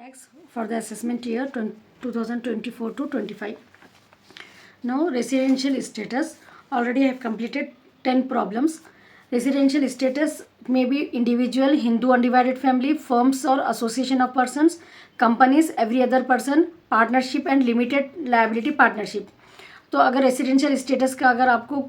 X for the assessment year 2024 to 25. Now residential status. Already I have completed 10 problems. Residential status may be individual, Hindu undivided family, firms or association of persons, companies, every other person, partnership and limited liability partnership. तो अगर residential status का अगर आपको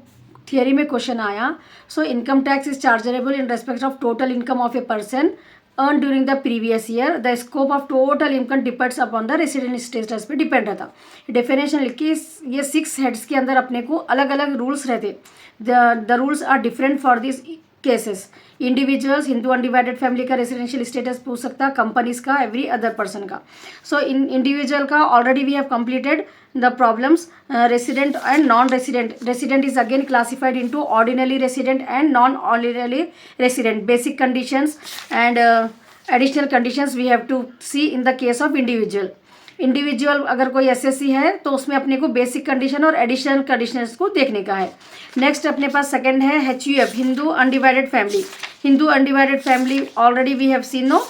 theory में question आया, so income tax is chargeable in respect of total income of a person earn during the previous year. The scope of total income depends upon the resident status पे depend रहता. Definition लिखी, ये 6 heads के अंदर अपने को अलग अलग रूल्स रहते. The rules are different for this cases. Individuals, Hindu undivided family का रेसिडेंशियल स्टेटस पूछ सकता, कंपनीज का, एवरी अदर पर्सन का. सो इन इंडिविजुअल का already we have completed the problems. Resident and non-resident. Resident is again classified into ordinary resident and non-ordinary resident. Basic conditions and additional conditions we have to see in the case of individual. Individual अगर कोई SSC है तो उसमें अपने को basic condition और additional conditions को देखने का है. नेक्स्ट अपने पास सेकंड है HUF, Hindu undivided family. Hindu undivided family already we have seen, no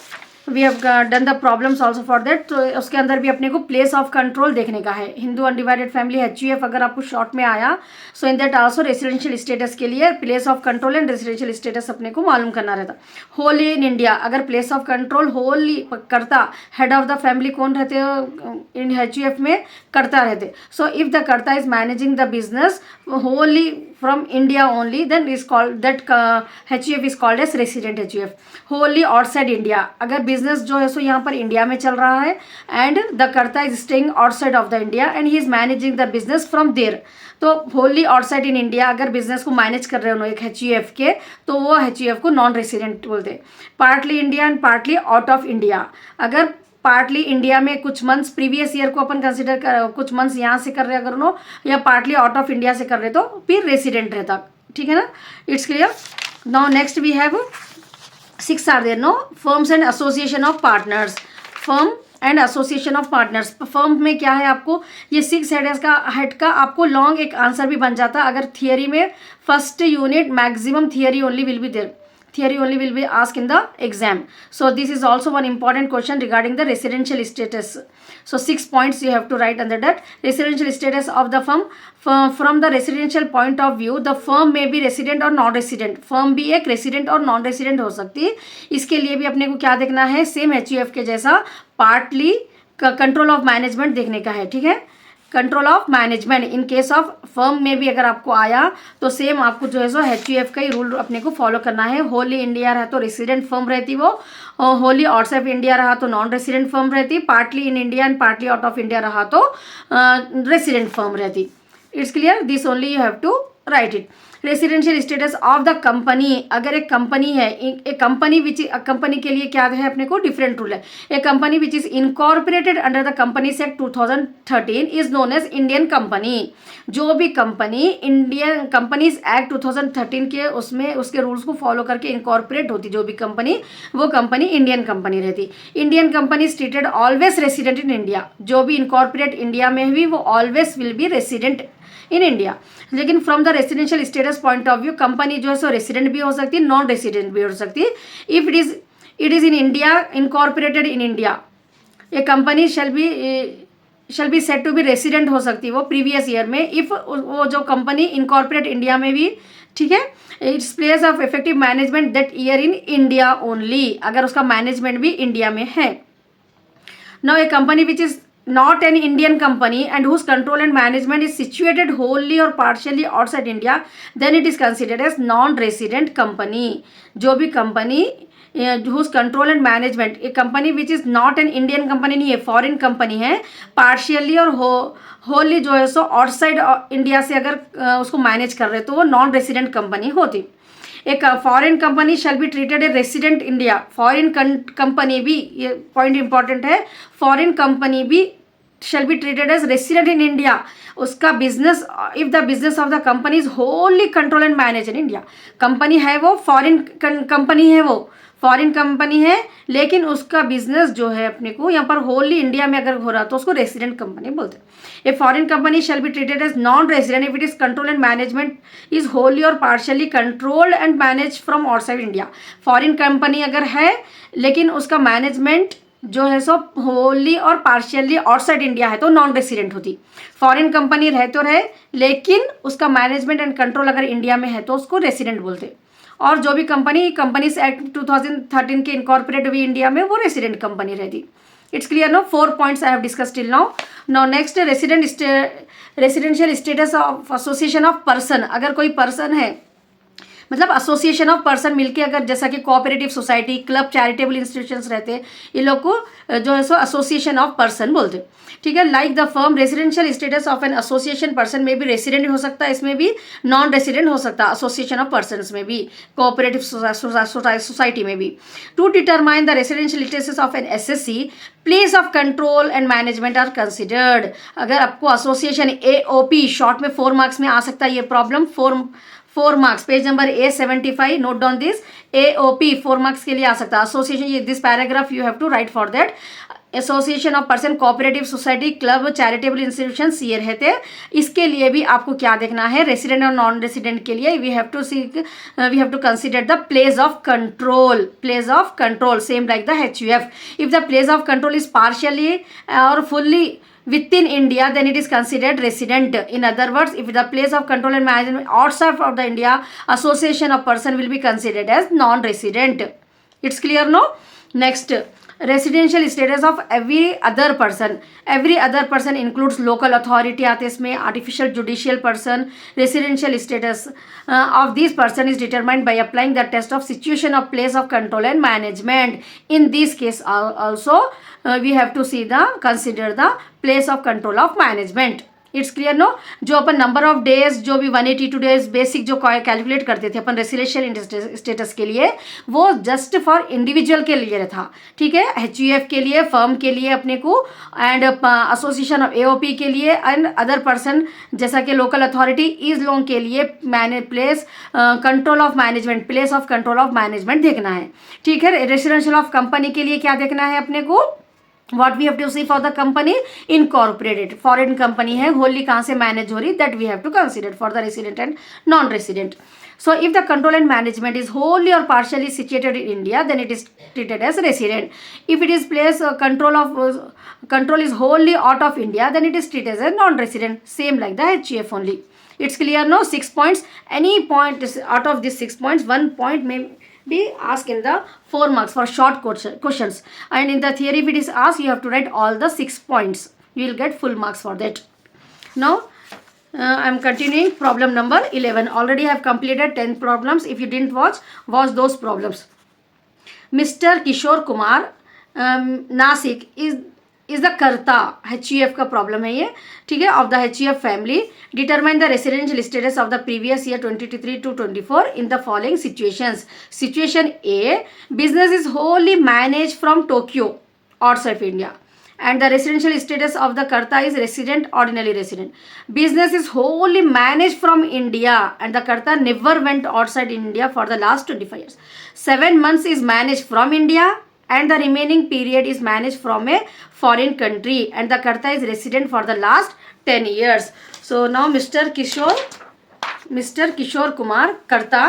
we have done the problems also for that. तो उसके अंदर भी अपने को प्लेस ऑफ कंट्रोल देखने का है. हिंदू अनडिवाइडेड फैमिली HUF अगर आपको शॉर्ट में आया, so in that also residential status के लिए place of control and residential status अपने को मालूम करना रहता. होली इन इंडिया, अगर प्लेस ऑफ कंट्रोल होली करता, हेड ऑफ द फैमिली कौन रहते इन HUF में? कर्ता रहते. So if the karta is managing the business Holi from India only, then is called that HUF is called as resident HUF. Wholly outside India, अगर business जो है सो यहाँ पर इंडिया में चल रहा है and the karta is staying outside of the India and he is managing the business from there. तो होली आउटसाइड इन इंडिया अगर बिजनेस को मैनेज कर रहे हो एक HUF के, तो वो HUF को नॉन रेसिडेंट बोलते. Partly India and partly out of India, अगर पार्टली इंडिया में कुछ मंथ्स प्रीवियस ईयर को अपन कंसिडर कर, कुछ मंथ्स यहाँ से कर रहे अगर उन्हों, या पार्टली आउट ऑफ इंडिया से कर रहे तो फिर रेसिडेंट रहता. ठीक है ना, it's clear. Now next we have 6 are there, no firms and association of partners. Firm and association of partners. Firm में क्या है, आपको ये 6 हेड का आपको लॉन्ग एक आंसर भी बन जाता अगर थियरी में first unit maximum theory only will be there. Theory only will be asked in the exam. So this is also one important question regarding the residential status. So 6 points you have to write under that. Residential status of the firm. From the residential point of view, the firm may be resident or non-resident. Firm भी एक resident और non-resident हो सकती है. इसके लिए भी अपने को क्या देखना है, सेम HUF के जैसा पार्टली कंट्रोल ऑफ मैनेजमेंट देखने का है. ठीक है, control of management in case of firm में भी अगर आपको आया तो सेम आपको जो है सो HUF का ही रूल अपने को फॉलो करना है. होली इंडिया रहा तो रेसिडेंट फर्म रहती वो, और होली आउटसाइड इंडिया रहा तो नॉन रेसिडेंट फर्म रहती. Partly in India and partly out of India रहा तो रेसिडेंट फर्म रहती. It's clear, this only you have to write it. Residential status of the company, अगर एक कंपनी है, एक कंपनी विच कंपनी के लिए क्या है अपने को डिफरेंट रूल है. एक company which is incorporated under the companies act 2013 is known as Indian company. जो भी कंपनी इंडियन कंपनीज एक्ट 2013 के उसमें उसके रूल्स को फॉलो करके इनकॉर्पोरेट होती, जो भी कंपनी, वो कंपनी इंडियन कंपनी रहती. Indian company stated always resident in India. जो भी इनकॉर्पोरेट इंडिया में भी वो always will be resident in India. लेकिन from the residential status point of view company जो है सो रेसिडेंट भी हो सकती है, नॉन रेसिडेंट भी हो सकती है. If it is in India, incorporated in India, a company shall be said to be resident हो सकती है वो प्रीवियस ईयर में, इफ वो जो कंपनी इनकॉर्पोरेट इंडिया में भी, ठीक है, its place of effective management that year in India only, अगर उसका मैनेजमेंट भी इंडिया में है. Now A company which is not an Indian company and whose control and management is situated wholly or partially outside India, then it is considered as non-resident company. जो भी company whose control and management, एक company which is not an Indian company नहीं है, foreign company है, partially और होली जो है so outside India से अगर उसको मैनेज कर रहे तो वो नॉन रेसिडेंट कंपनी होती. एक foreign company shall be treated a resident India. Foreign company भी, ये पॉइंट इंपॉर्टेंट है, फॉरेन कंपनी भी shall be treated as resident in India. उसका business, if the business of the company is wholly control and manage in India. Company है वो foreign company है, वो foreign company है, लेकिन उसका बिजनेस जो है अपने को यहाँ पर होली इंडिया में अगर हो रहा तो उसको रेसिडेंट कंपनी बोलते हैं. A foreign company shall be treated as non resident if it is control and management is wholly और partially controlled and manage from outside India. Foreign company अगर है लेकिन उसका मैनेजमेंट जो है सो होली और पार्शियली आउटसाइड इंडिया है तो नॉन रेसिडेंट होती। फॉरेन कंपनी रहे तो रहे, लेकिन उसका मैनेजमेंट एंड कंट्रोल अगर इंडिया में है तो उसको रेसिडेंट बोलते। और जो भी कंपनीज एक्ट 2013 के इनकॉर्पोरेट हुई इंडिया में, वो रेसिडेंट कंपनी रहती। It's clear no? 4 points I have discuss till now. Now next, residential status of association of person. अगर कोई पर्सन है, मतलब एसोसिएशन ऑफ पर्सन मिलके, अगर जैसा कि cooperative society, club, charitable institutions रहते हैं, ये लोग को जो है सो एसोसिएशन ऑफ पर्सन बोलते। ठीक है, like the firm, residential status of an association person में भी रेसिडेंट हो सकता है, इसमें भी नॉन रेसिडेंट हो सकता है, एसोसिएशन ऑफ पर्सन में भी, कोऑपरेटिव सोसाइटी में भी। To determine the residential status of an SSC, place of control and management are considered. अगर आपको एसोसिएशन AOP शॉर्ट में 4 मार्क्स में आ सकता है ये problem, 4 marks, page number A75, note down this. AOP 4 marks के लिए आ सकता है। Association, this paragraph you have to write for that. Association of person, cooperative society, club, charitable institution ये रहते। इसके लिए भी आपको क्या देखना है, रेसिडेंट और नॉन रेसिडेंट के लिए we have to consider the place of control, same like the HUF। If the place of control is partially और fully within India, then it is considered resident. In other words, if the place of control and management outside of the India, association of person will be considered as non-resident. It's clear, no? Next, residential status of every other person. Every other person includes local authority आते इसमें, artificial judicial person. Residential status of this person is determined by applying the test of situation of place of control and management. In this case also we have to consider the place of control of management. It's clear, no? जो अपन number of days, जो भी 182 days basic जो calculate करते थे अपन residential status के लिए, वो जस्ट फॉर इंडिविजुअल के लिए था। ठीक है, HUF के लिए, फर्म के लिए अपने को, एंड एसोसिएशन ऑफ AOP के लिए, एंड अदर पर्सन जैसा कि लोकल अथॉरिटी, इस लोग के लिए place control of management, place of control of management देखना है। ठीक है, रेसिडेंशियल ऑफ कंपनी के लिए क्या देखना है अपने को, what we have to see for the company incorporated, foreign company है, wholly कहाँ से manage हो रही, that we have to consider for the resident and non-resident. So if the control and management is wholly or partially situated in India, then it is treated as resident. If it is place control is wholly out of India, then it is treated as non-resident, same like the HUF only. It's clear, no? 6 points. Any point out of these 6 points, 1 point may be asked in the 4 marks for short questions, and in the theory if it is asked, you have to write all the 6 points. You will get full marks for that. Now I am continuing problem number 11. Already I have completed 10 problems. If you didn't watch those problems. Mr. Kishore Kumar, Nasik is the कर्ता, HUF का problem है ये। ठीक है, of the HUF family, determine the residential status of the previous year 23 to 24 in the following situations. Situation A, business is Holi manage from Tokyo outside India, and the residential status of the karta is resident, ordinary resident. Business is wholly managed from India, and the karta never went outside India for the last 25 years. 7 months is managed from India, and the remaining period is managed from a foreign country, and the karta is resident for the last 10 years. So now Mr. Kishore Kumar, karta.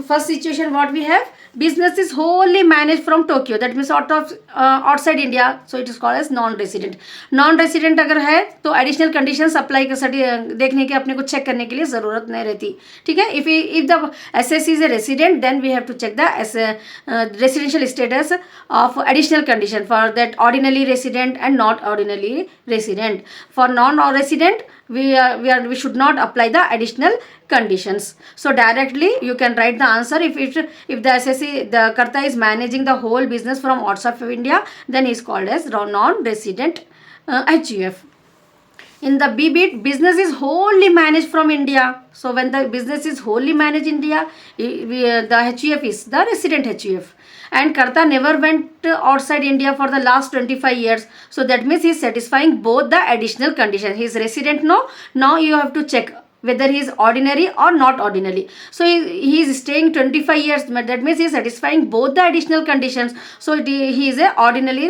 First situation what we have, business is wholly managed from Tokyo, that means outside India, so it is called as non-resident. Non-resident अगर है तो additional conditions apply कर देखने के अपने को check करने के लिए ज़रूरत नहीं रहती। ठीक है, if the SSC is a resident, then we have to check the residential status of additional condition for that ordinary resident and not ordinary resident. For non resident we should not apply the additional conditions. So directly you can write the answer. If the SSC, the karta is managing the whole business from outside of India, then he is called as non-resident HUF. In the B bit, business is wholly managed from India. So when the business is wholly managed India, the HUF is the resident HUF. And karta never went outside India for the last 25 years. So that means he is satisfying both the additional conditions. He is resident, no? Now you have to check whether he is ordinary or not ordinary. So he is staying 25 years. That means he is satisfying both the additional conditions. So he is a ordinary,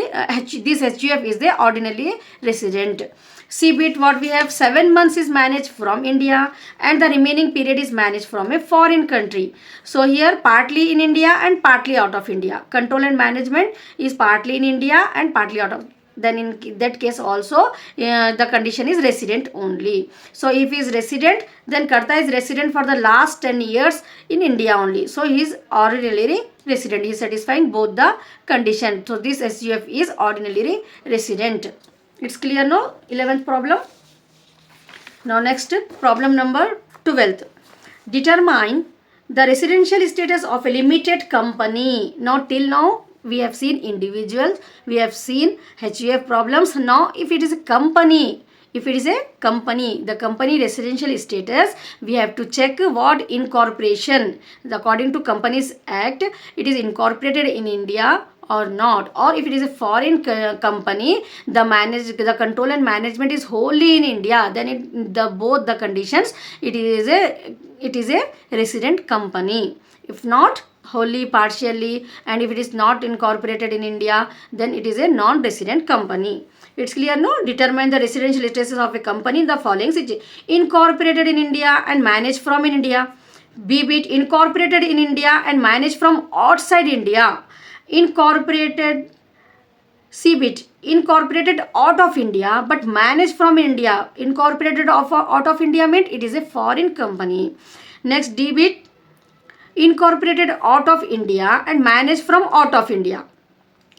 this HUF is the ordinary resident. CBIT, what we have, 7 months is managed from India and the remaining period is managed from a foreign country. So here partly in India and partly out of India. Control and management is partly in India and partly out of, then in that case also the condition is resident only. So if he is resident, then Karta is resident for the last 10 years in India only. So he is ordinarily resident. He is satisfying both the condition. So this SUF is ordinarily resident. It's clear, no? 11th problem. Now next, problem number 12th. Determine the residential status of a limited company. Now till now we have seen individuals, we have seen HUF problems. Now if it is a company, the company residential status, we have to check what incorporation. According to Companies Act, it is incorporated in India or not, or if it is a foreign company, the control and management is wholly in India, then both the conditions, it is a resident company. If not, wholly, partially, and if it is not incorporated in India, then it is a non-resident company. It's clear, no? Determine the residential status of a company in the following situation: incorporated in India and managed from in India. BBIT, incorporated in India and managed from outside India. Incorporated. CBIT, incorporated out of India but managed from India. Incorporated out of India means it is a foreign company. Next, DBIT, incorporated out of India and managed from out of India.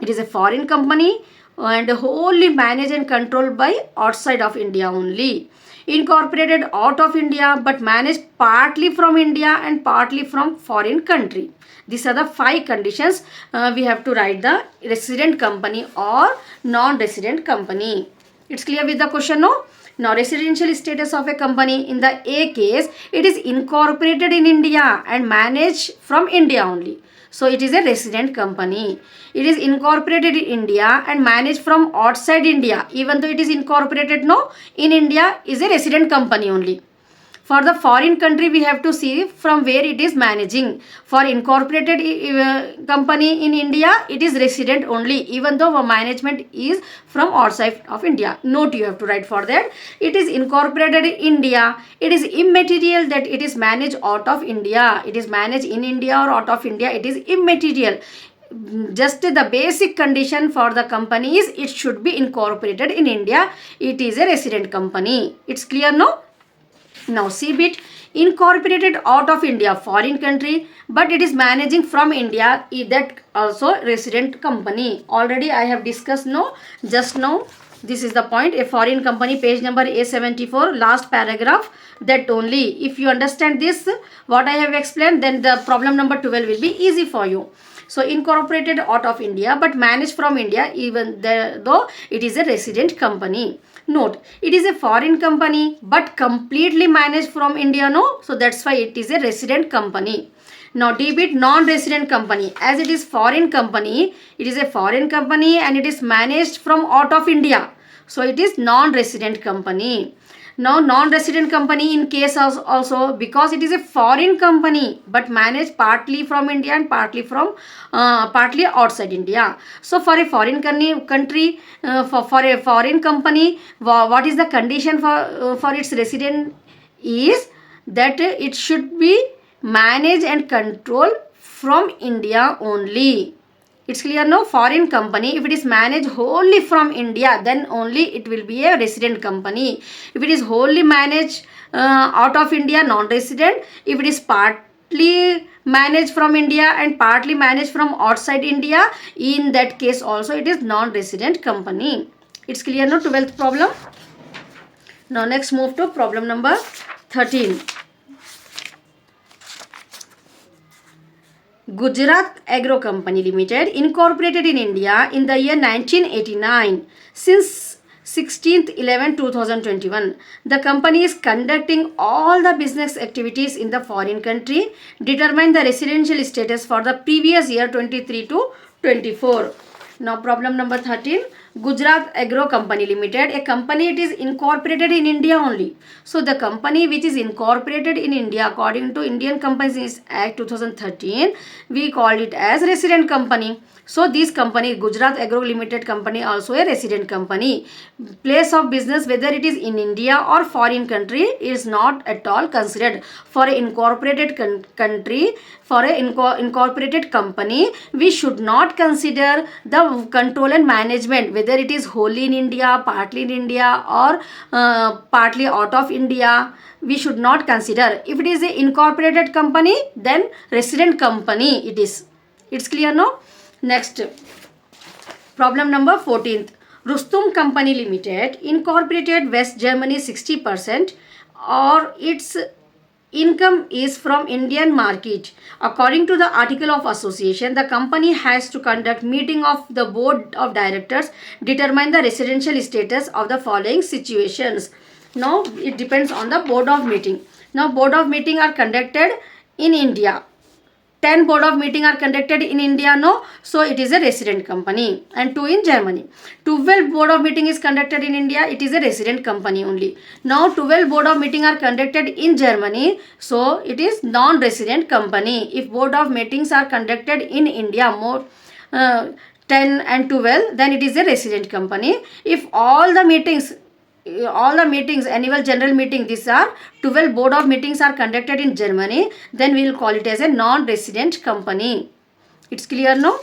It is a foreign company and wholly managed and controlled by outside of India only. Incorporated out of India but managed partly from India and partly from foreign country. These are the 5 conditions we have to write the resident company or non-resident company. It's clear with the question, no? Now residential status of a company, in the A case, it is incorporated in India and managed from India only. So it is a resident company. It is incorporated in India and managed from outside India. Even though it is incorporated, no, in India is a resident company only. For the foreign country, we have to see from where it is managing. For incorporated company in India, it is resident only, even though management is from outside of India. Note you have to write for that. It is incorporated in India. It is immaterial that it is managed out of India. It is managed in India or out of India. It is immaterial. Just the basic condition for the company is it should be incorporated in India. It is a resident company. It's clear, no? Now CBIT, incorporated out of India, foreign country, but it is managing from India, that also resident company. Already I have discussed, no, just now. This is the point. A foreign company, page number A74, last paragraph. That only. If you understand this, what I have explained, then the problem number 12 will be easy for you. So incorporated out of India but managed from India, even though it is a resident company. Note, it is a foreign company but completely managed from India, no? So that's why it is a resident company. Now DBIT, non-resident company. As it is foreign company, it is a foreign company and it is managed from out of India. So it is non-resident company. Now non-resident company in case also, because it is a foreign company but managed partly from India and partly partly outside India. So for a foreign country, for a foreign company, what is the condition for its resident is that it should be managed and controlled from India only. It's clear, no? Foreign company, if it is managed wholly from India, then only it will be a resident company. If it is wholly managed out of India, non-resident. If it is partly managed from India and partly managed from outside India, in that case also it is non-resident company. It's clear, no? 12th problem. Now next move to problem number 13. Gujarat Agro Company Limited, incorporated in India in the year 1989. Since 16/11/2021, the company is conducting all the business activities in the foreign country. Determine the residential status for the previous year 23 to 24. Now problem number 13. Gujarat Agro Company Limited, a company it is incorporated in India only. So the company which is incorporated in India according to Indian Companies Act 2013, we called it as resident company. So this company, Gujarat Agro Limited company, also a resident company. Place of business, whether it is in India or foreign country, is not at all considered. For an incorporated country, for an incorporated company, we should not consider the control and management, whether it is wholly in India, partly in India, or partly out of India. We should not consider. If it is an incorporated company, then resident company it is. It's clear now? Next, problem number 14th. Rustum Company Limited incorporated West Germany 60% or its income is from Indian market. According to the article of association, the company has to conduct meeting of the board of directors, determine the residential status of the following situations. Now it depends on the board of meeting. Now board of meeting are conducted in India. 10 board of meeting are conducted in India, no? So it is a resident company, and 2 in Germany. 12 board of meeting is conducted in India, it is a resident company only. Now 12 board of meeting are conducted in Germany, so it is non-resident company. If board of meetings are conducted in India, more 10 and 12, then it is a resident company. If all the meetings, annual general meeting, these are 12 board of meetings are conducted in Germany, then we will call it as a non-resident company. It's clear now?